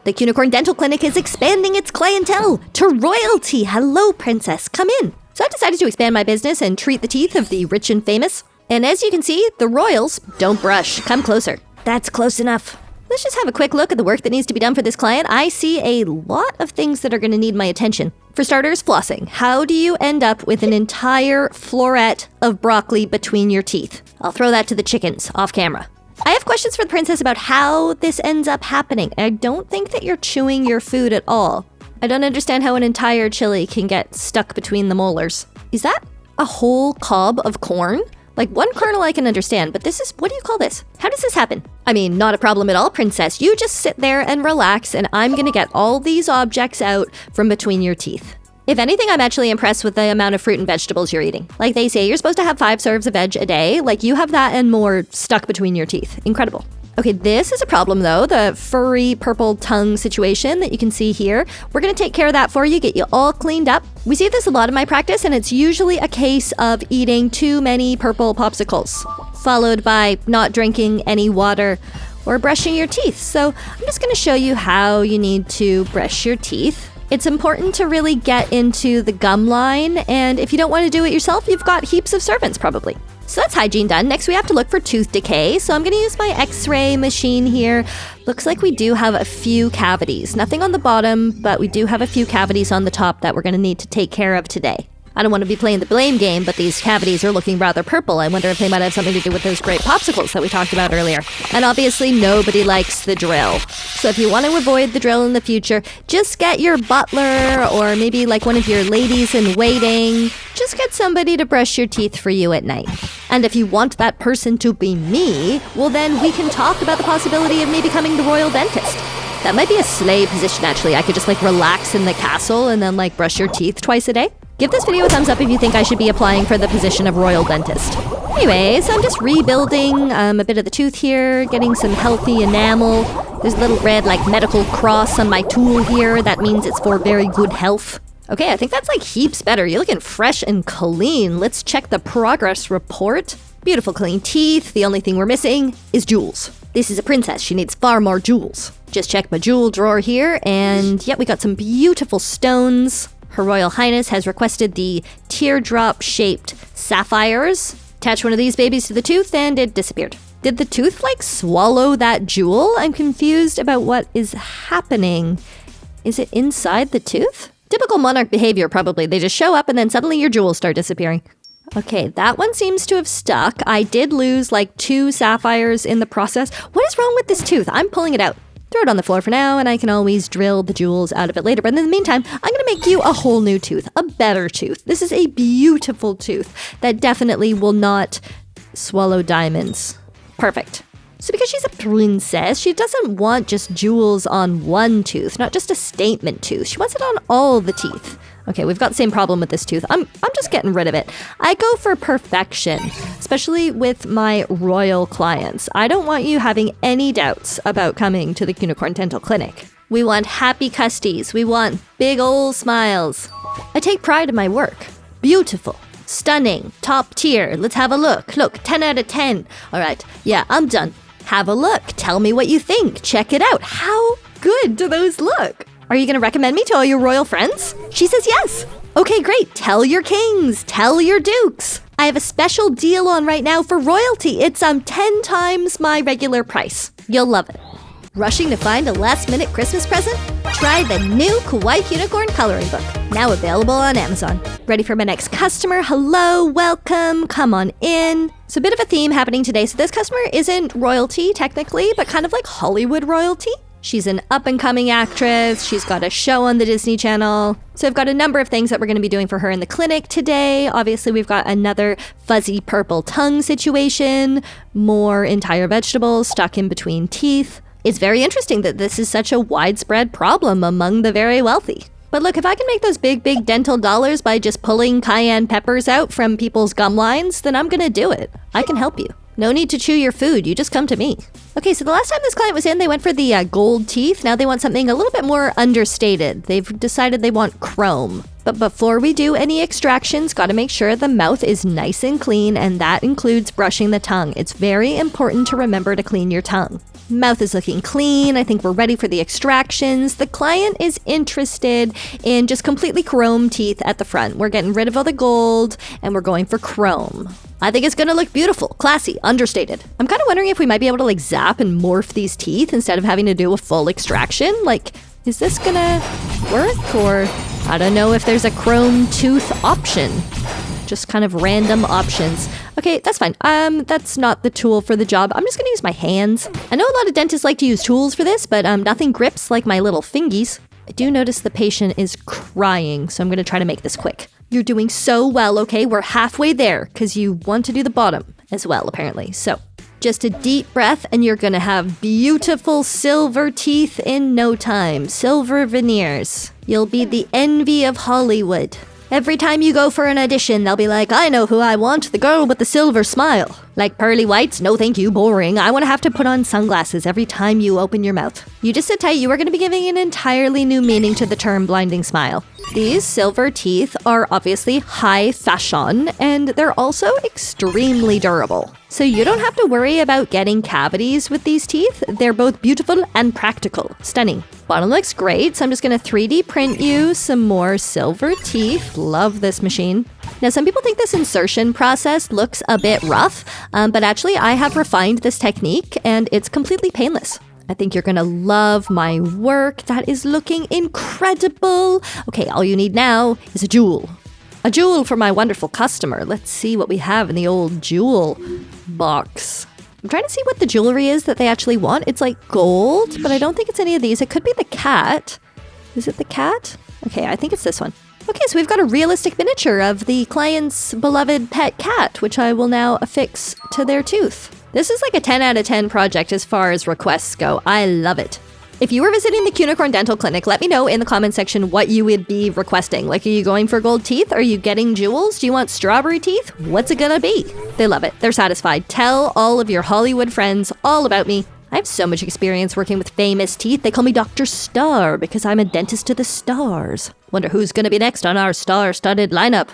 The Kunicorn Dental Clinic is expanding its clientele to royalty. Hello, princess. Come in. So I decided to expand my business and treat the teeth of the rich and famous. And as you can see, the royals don't brush. Come closer. That's close enough. Let's just have a quick look at the work that needs to be done for this client. I see a lot of things that are going to need my attention. For starters, flossing. How do you end up with an entire floret of broccoli between your teeth? I'll throw that to the chickens off camera. I have questions for the princess about how this ends up happening. I don't think that you're chewing your food at all. I don't understand how an entire chili can get stuck between the molars. Is that a whole cob of corn? Like, one kernel I can understand, but this is, what do you call this? How does this happen? I mean, not a problem at all, princess. You just sit there and relax, and I'm gonna get all these objects out from between your teeth. If anything, I'm actually impressed with the amount of fruit and vegetables you're eating. Like they say, you're supposed to have 5 serves of veg a day. Like, you have that and more stuck between your teeth. Incredible. Okay, this is a problem though, the furry purple tongue situation that you can see here. We're gonna take care of that for you, get you all cleaned up. We see this a lot in my practice, and it's usually a case of eating too many purple popsicles, followed by not drinking any water or brushing your teeth. So I'm just gonna show you how you need to brush your teeth. It's important to really get into the gum line, and if you don't want to do it yourself, you've got heaps of servants probably. So that's hygiene done. Next we have to look for tooth decay, so I'm going to use my x-ray machine here. Looks like we do have a few cavities. Nothing on the bottom, but we do have a few cavities on the top that we're going to need to take care of today. I don't want to be playing the blame game, but these cavities are looking rather purple. I wonder if they might have something to do with those great popsicles that we talked about earlier. And obviously nobody likes the drill. So if you want to avoid the drill in the future, just get your butler or maybe like one of your ladies in waiting. Just get somebody to brush your teeth for you at night. And if you want that person to be me, well then we can talk about the possibility of me becoming the royal dentist. That might be a slay position actually. I could just like relax in the castle and then like brush your teeth twice a day. Give this video a thumbs up if you think I should be applying for the position of royal dentist. Anyways, I'm just rebuilding a bit of the tooth here, getting some healthy enamel. There's a little red like medical cross on my tool here. That means it's for very good health. Okay, I think that's like heaps better. You're looking fresh and clean. Let's check the progress report. Beautiful clean teeth. The only thing we're missing is jewels. This is a princess. She needs far more jewels. Just check my jewel drawer here, and yep, we got some beautiful stones. Her Royal Highness has requested the teardrop-shaped sapphires. Attach one of these babies to the tooth, and it disappeared. Did the tooth, like, swallow that jewel? I'm confused about what is happening. Is it inside the tooth? Typical monarch behavior, probably. They just show up, and then suddenly your jewels start disappearing. Okay, that one seems to have stuck. I did lose, like, 2 sapphires in the process. What is wrong with this tooth? I'm pulling it out. Throw it on the floor for now, and I can always drill the jewels out of it later. But in the meantime, I'm going to make you a whole new tooth, a better tooth. This is a beautiful tooth that definitely will not swallow diamonds. Perfect. So because she's a princess, she doesn't want just jewels on one tooth, not just a statement tooth. She wants it on all the teeth. Okay, we've got the same problem with this tooth. I'm just getting rid of it. I go for perfection, especially with my royal clients. I don't want you having any doubts about coming to the Kunicorn Dental Clinic. We want happy custies. We want big ol' smiles. I take pride in my work. Beautiful. Stunning. Top tier. Let's have a look. Look, 10 out of 10. All right. Yeah, I'm done. Have a look. Tell me what you think. Check it out. How good do those look? Are you going to recommend me to all your royal friends? She says yes. Okay, great. Tell your kings. Tell your dukes. I have a special deal on right now for royalty. It's 10 times my regular price. You'll love it. Rushing to find a last-minute Christmas present? Try the new Kawaii Kunicorn coloring book, now available on Amazon. Ready for my next customer? Hello, welcome, come on in. So a bit of a theme happening today. So this customer isn't royalty technically, but kind of like Hollywood royalty. She's an up-and-coming actress. She's got a show on the Disney Channel. So I've got a number of things that we're going to be doing for her in the clinic today. Obviously, we've got another fuzzy purple tongue situation, more entire vegetables stuck in between teeth. It's very interesting that this is such a widespread problem among the very wealthy. But look, if I can make those big dental dollars by just pulling cayenne peppers out from people's gum lines, then I'm going to do it. I can help you. No need to chew your food, you just come to me. Okay, so the last time this client was in, they went for the gold teeth. Now they want something a little bit more understated. They've decided they want chrome. But before we do any extractions, gotta make sure the mouth is nice and clean, and that includes brushing the tongue. It's very important to remember to clean your tongue. Mouth is looking clean. I think we're ready for the extractions. The client is interested in just completely chrome teeth at the front. We're getting rid of all the gold and we're going for chrome. I think it's gonna look beautiful, classy, understated. I'm kind of wondering if we might be able to like zap and morph these teeth instead of having to do a full extraction. Like, is this gonna work? Or I don't know if there's a chrome tooth option. Just kind of random options. Okay, that's fine. That's not the tool for the job. I'm just gonna use my hands. I know a lot of dentists like to use tools for this, but nothing grips like my little fingies. I do notice the patient is crying, so I'm gonna try to make this quick. You're doing so well, okay? We're halfway there, because you want to do the bottom as well, apparently. So, just a deep breath, and you're gonna have beautiful silver teeth in no time. Silver veneers. You'll be the envy of Hollywood. Every time you go for an audition, they'll be like, I know who I want, the girl with the silver smile. Like pearly whites, no thank you, boring. I want to have to put on sunglasses every time you open your mouth. You just sit tight, you are going to be giving an entirely new meaning to the term blinding smile. These silver teeth are obviously high fashion, and they're also extremely durable. So you don't have to worry about getting cavities with these teeth. They're both beautiful and practical. Stunning. Bottom looks great, so I'm just going to 3D print you some more silver teeth. Love this machine. Now, some people think this insertion process looks a bit rough, but actually I have refined this technique and it's completely painless. I think you're gonna love my work. That is looking incredible. Okay, all you need now is a jewel. A jewel for my wonderful customer. Let's see what we have in the old jewel box. I'm trying to see what the jewelry is that they actually want. It's like gold, but I don't think it's any of these. It could be the cat. Is it the cat? Okay, I think it's this one. Okay, so we've got a realistic miniature of the client's beloved pet cat, which I will now affix to their tooth. This is like a 10 out of 10 project as far as requests go. I love it. If you were visiting the Kunicorn Dental Clinic, let me know in the comment section what you would be requesting. Like, are you going for gold teeth? Are you getting jewels? Do you want strawberry teeth? What's it gonna be? They love it. They're satisfied. Tell all of your Hollywood friends all about me. I have so much experience working with famous teeth. They call me Dr. Star because I'm a dentist to the stars. Wonder who's gonna be next on our star-studded lineup.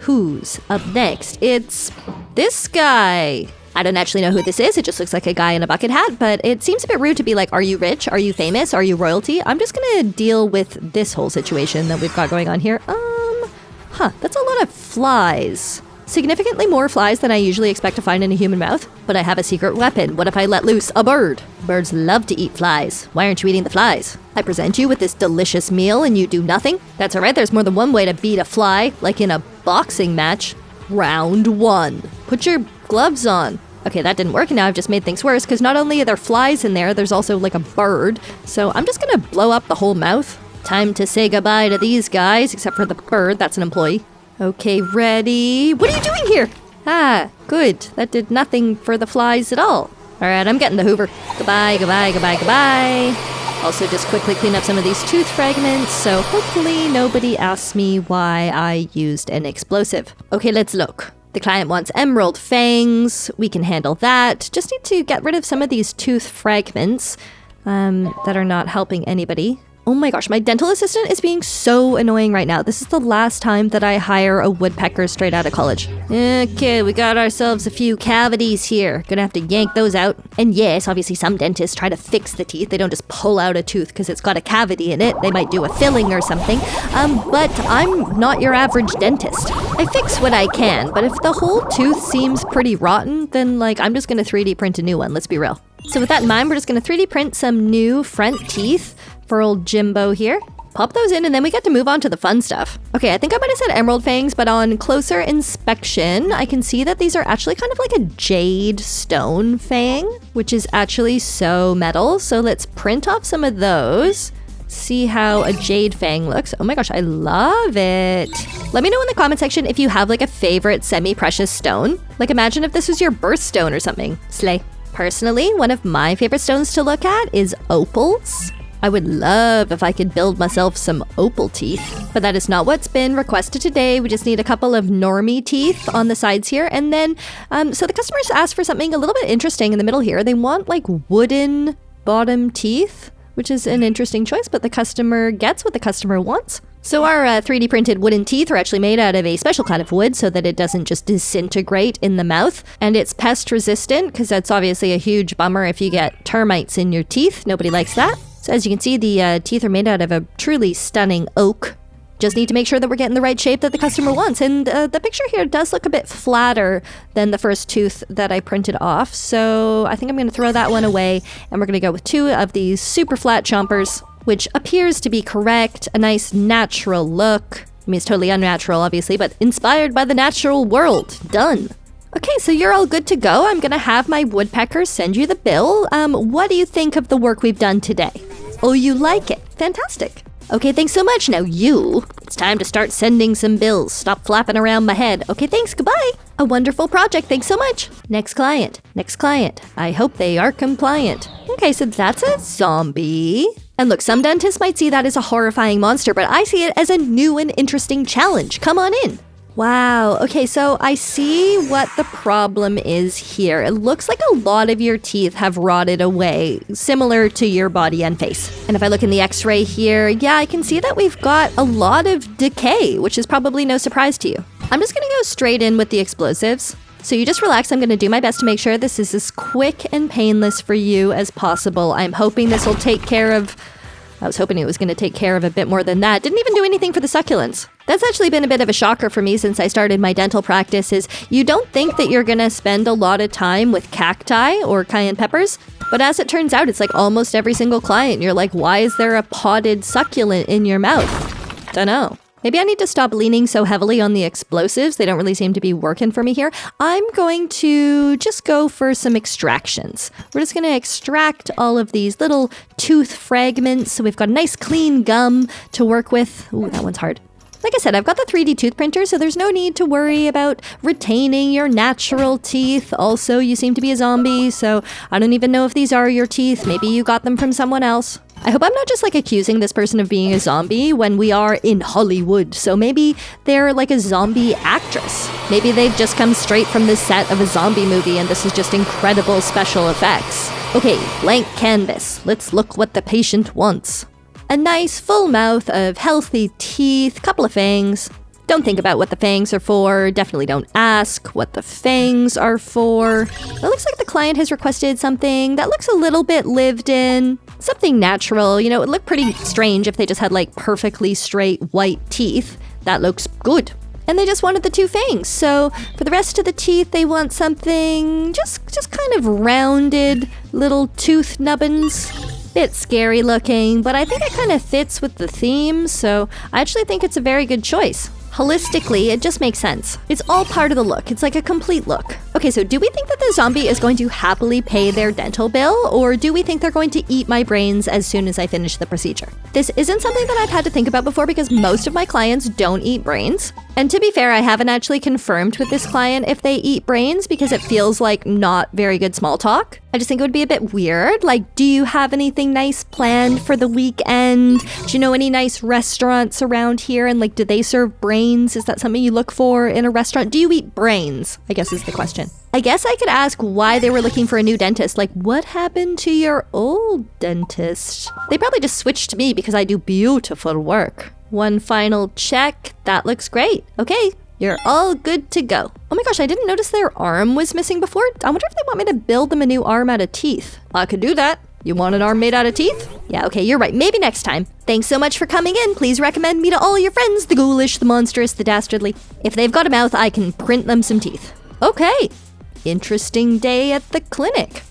Who's up next? It's this guy. I don't actually know who this is. It just looks like a guy in a bucket hat, but it seems a bit rude to be like, are you rich? Are you famous? Are you royalty? I'm just gonna deal with this whole situation that we've got going on here. That's a lot of flies. Significantly more flies than I usually expect to find in a human mouth, but I have a secret weapon. What if I let loose a bird? Birds love to eat flies. Why aren't you eating the flies? I present you with this delicious meal and you do nothing? That's alright, there's more than one way to beat a fly, like in a boxing match. Round 1. Put your gloves on. Okay, that didn't work, and now I've just made things worse, because not only are there flies in there, there's also like a bird. So I'm just gonna blow up the whole mouth. Time to say goodbye to these guys, except for the bird, that's an employee. Okay, ready? What are you doing here? Ah, good. That did nothing for the flies at all. Alright, I'm getting the Hoover. Goodbye, goodbye, goodbye, goodbye. Also, just quickly clean up some of these tooth fragments, so hopefully nobody asks me why I used an explosive. Okay, let's look. The client wants emerald fangs. We can handle that. Just need to get rid of some of these tooth fragments that are not helping anybody. Oh my gosh, my dental assistant is being so annoying right now. This is the last time that I hire a woodpecker straight out of college. Okay, we got ourselves a few cavities here. Gonna have to yank those out. And yes, obviously some dentists try to fix the teeth. They don't just pull out a tooth because it's got a cavity in it. They might do a filling or something. But I'm not your average dentist. I fix what I can, but if the whole tooth seems pretty rotten, then like I'm just gonna 3D print a new one, let's be real. So with that in mind, we're just gonna 3D print some new front teeth for old Jimbo here. Pop those in and then we get to move on to the fun stuff. Okay, I think I might have said emerald fangs, but on closer inspection, I can see that these are actually kind of like a jade stone fang, which is actually so metal. So let's print off some of those. See how a jade fang looks. Oh my gosh, I love it. Let me know in the comment section if you have like a favorite semi-precious stone. Like imagine if this was your birthstone or something. Slay. Personally, one of my favorite stones to look at is opals. I would love if I could build myself some opal teeth, but that is not what's been requested today. We just need a couple of normie teeth on the sides here. And then, so the customers asked for something a little bit interesting in the middle here. They want like wooden bottom teeth which is an interesting choice, but the customer gets what the customer wants. So our 3D printed wooden teeth are actually made out of a special kind of wood so that it doesn't just disintegrate in the mouth. And it's pest resistant because that's obviously a huge bummer if you get termites in your teeth. Nobody likes that. So as you can see, the teeth are made out of a truly stunning oak. Just need to make sure that we're getting the right shape that the customer wants. And the picture here does look a bit flatter than the first tooth that I printed off. So I think I'm going to throw that one away. And we're going to go with 2 of these super flat chompers, which appears to be correct. A nice natural look. I mean, it's totally unnatural, obviously, but inspired by the natural world. Done. Okay, so you're all good to go. I'm going to have my woodpecker send you the bill. What do you think of the work we've done today? Oh, you like it? Fantastic. Okay, thanks so much. Now it's time to start sending some bills. Stop flapping around my head. Okay, thanks. Goodbye. A wonderful project. Thanks so much. Next client. Next client. I hope they are compliant. Okay, so that's a zombie. And look, some dentists might see that as a horrifying monster, but I see it as a new and interesting challenge. Come on in. Wow. Okay, so I see what the problem is here. It looks like a lot of your teeth have rotted away, similar to your body and face. And if I look in the x-ray here, yeah, I can see that we've got a lot of decay, which is probably no surprise to you. I'm just gonna go straight in with the explosives. So you just relax. I'm gonna do my best to make sure this is as quick and painless for you as possible. I'm hoping this will take care of... I was hoping it was going to take care of a bit more than that. Didn't even do anything for the succulents. That's actually been a bit of a shocker for me since I started my dental practice is you don't think that you're going to spend a lot of time with cacti or cayenne peppers. But as it turns out, it's like almost every single client. You're like, why is there a potted succulent in your mouth? Dunno. Maybe I need to stop leaning so heavily on the explosives. They don't really seem to be working for me here. I'm going to just go for some extractions. We're just going to extract all of these little tooth fragments. So we've got a nice clean gum to work with. Ooh, that one's hard. Like I said, I've got the 3D tooth printer, so there's no need to worry about retaining your natural teeth. Also, you seem to be a zombie, so I don't even know if these are your teeth. Maybe you got them from someone else. I hope I'm not just like accusing this person of being a zombie when we are in Hollywood. So maybe they're like a zombie actress. Maybe they've just come straight from the set of a zombie movie and this is just incredible special effects. Okay, blank canvas. Let's look what the patient wants. A nice full mouth of healthy teeth, couple of fangs. Don't think about what the fangs are for. Definitely don't ask what the fangs are for. It looks like the client has requested something that looks a little bit lived in. Something natural. You know, it would look pretty strange if they just had like perfectly straight white teeth. That looks good. And they just wanted the 2 fangs. So for the rest of the teeth, they want something just kind of rounded little tooth nubbins. Bit scary looking, but I think it kind of fits with the theme, so I actually think it's a very good choice. Holistically, it just makes sense. It's all part of the look. It's like a complete look. Okay, so do we think that the zombie is going to happily pay their dental bill, or do we think they're going to eat my brains as soon as I finish the procedure? This isn't something that I've had to think about before because most of my clients don't eat brains. And to be fair, I haven't actually confirmed with this client if they eat brains because it feels like not very good small talk. I just think it would be a bit weird. Like, do you have anything nice planned for the weekend? Do you know any nice restaurants around here? And like, do they serve brains? Is that something you look for in a restaurant? Do you eat brains? I guess is the question. I guess I could ask why they were looking for a new dentist. Like, what happened to your old dentist? They probably just switched to me because I do beautiful work. One final check. That looks great. Okay, you're all good to go. Oh my gosh, I didn't notice their arm was missing before. I wonder if they want me to build them a new arm out of teeth. I could do that. You want an arm made out of teeth? Yeah, okay, you're right. Maybe next time. Thanks so much for coming in. Please recommend me to all your friends, the ghoulish, the monstrous, the dastardly. If they've got a mouth, I can print them some teeth. Okay. Interesting day at the clinic.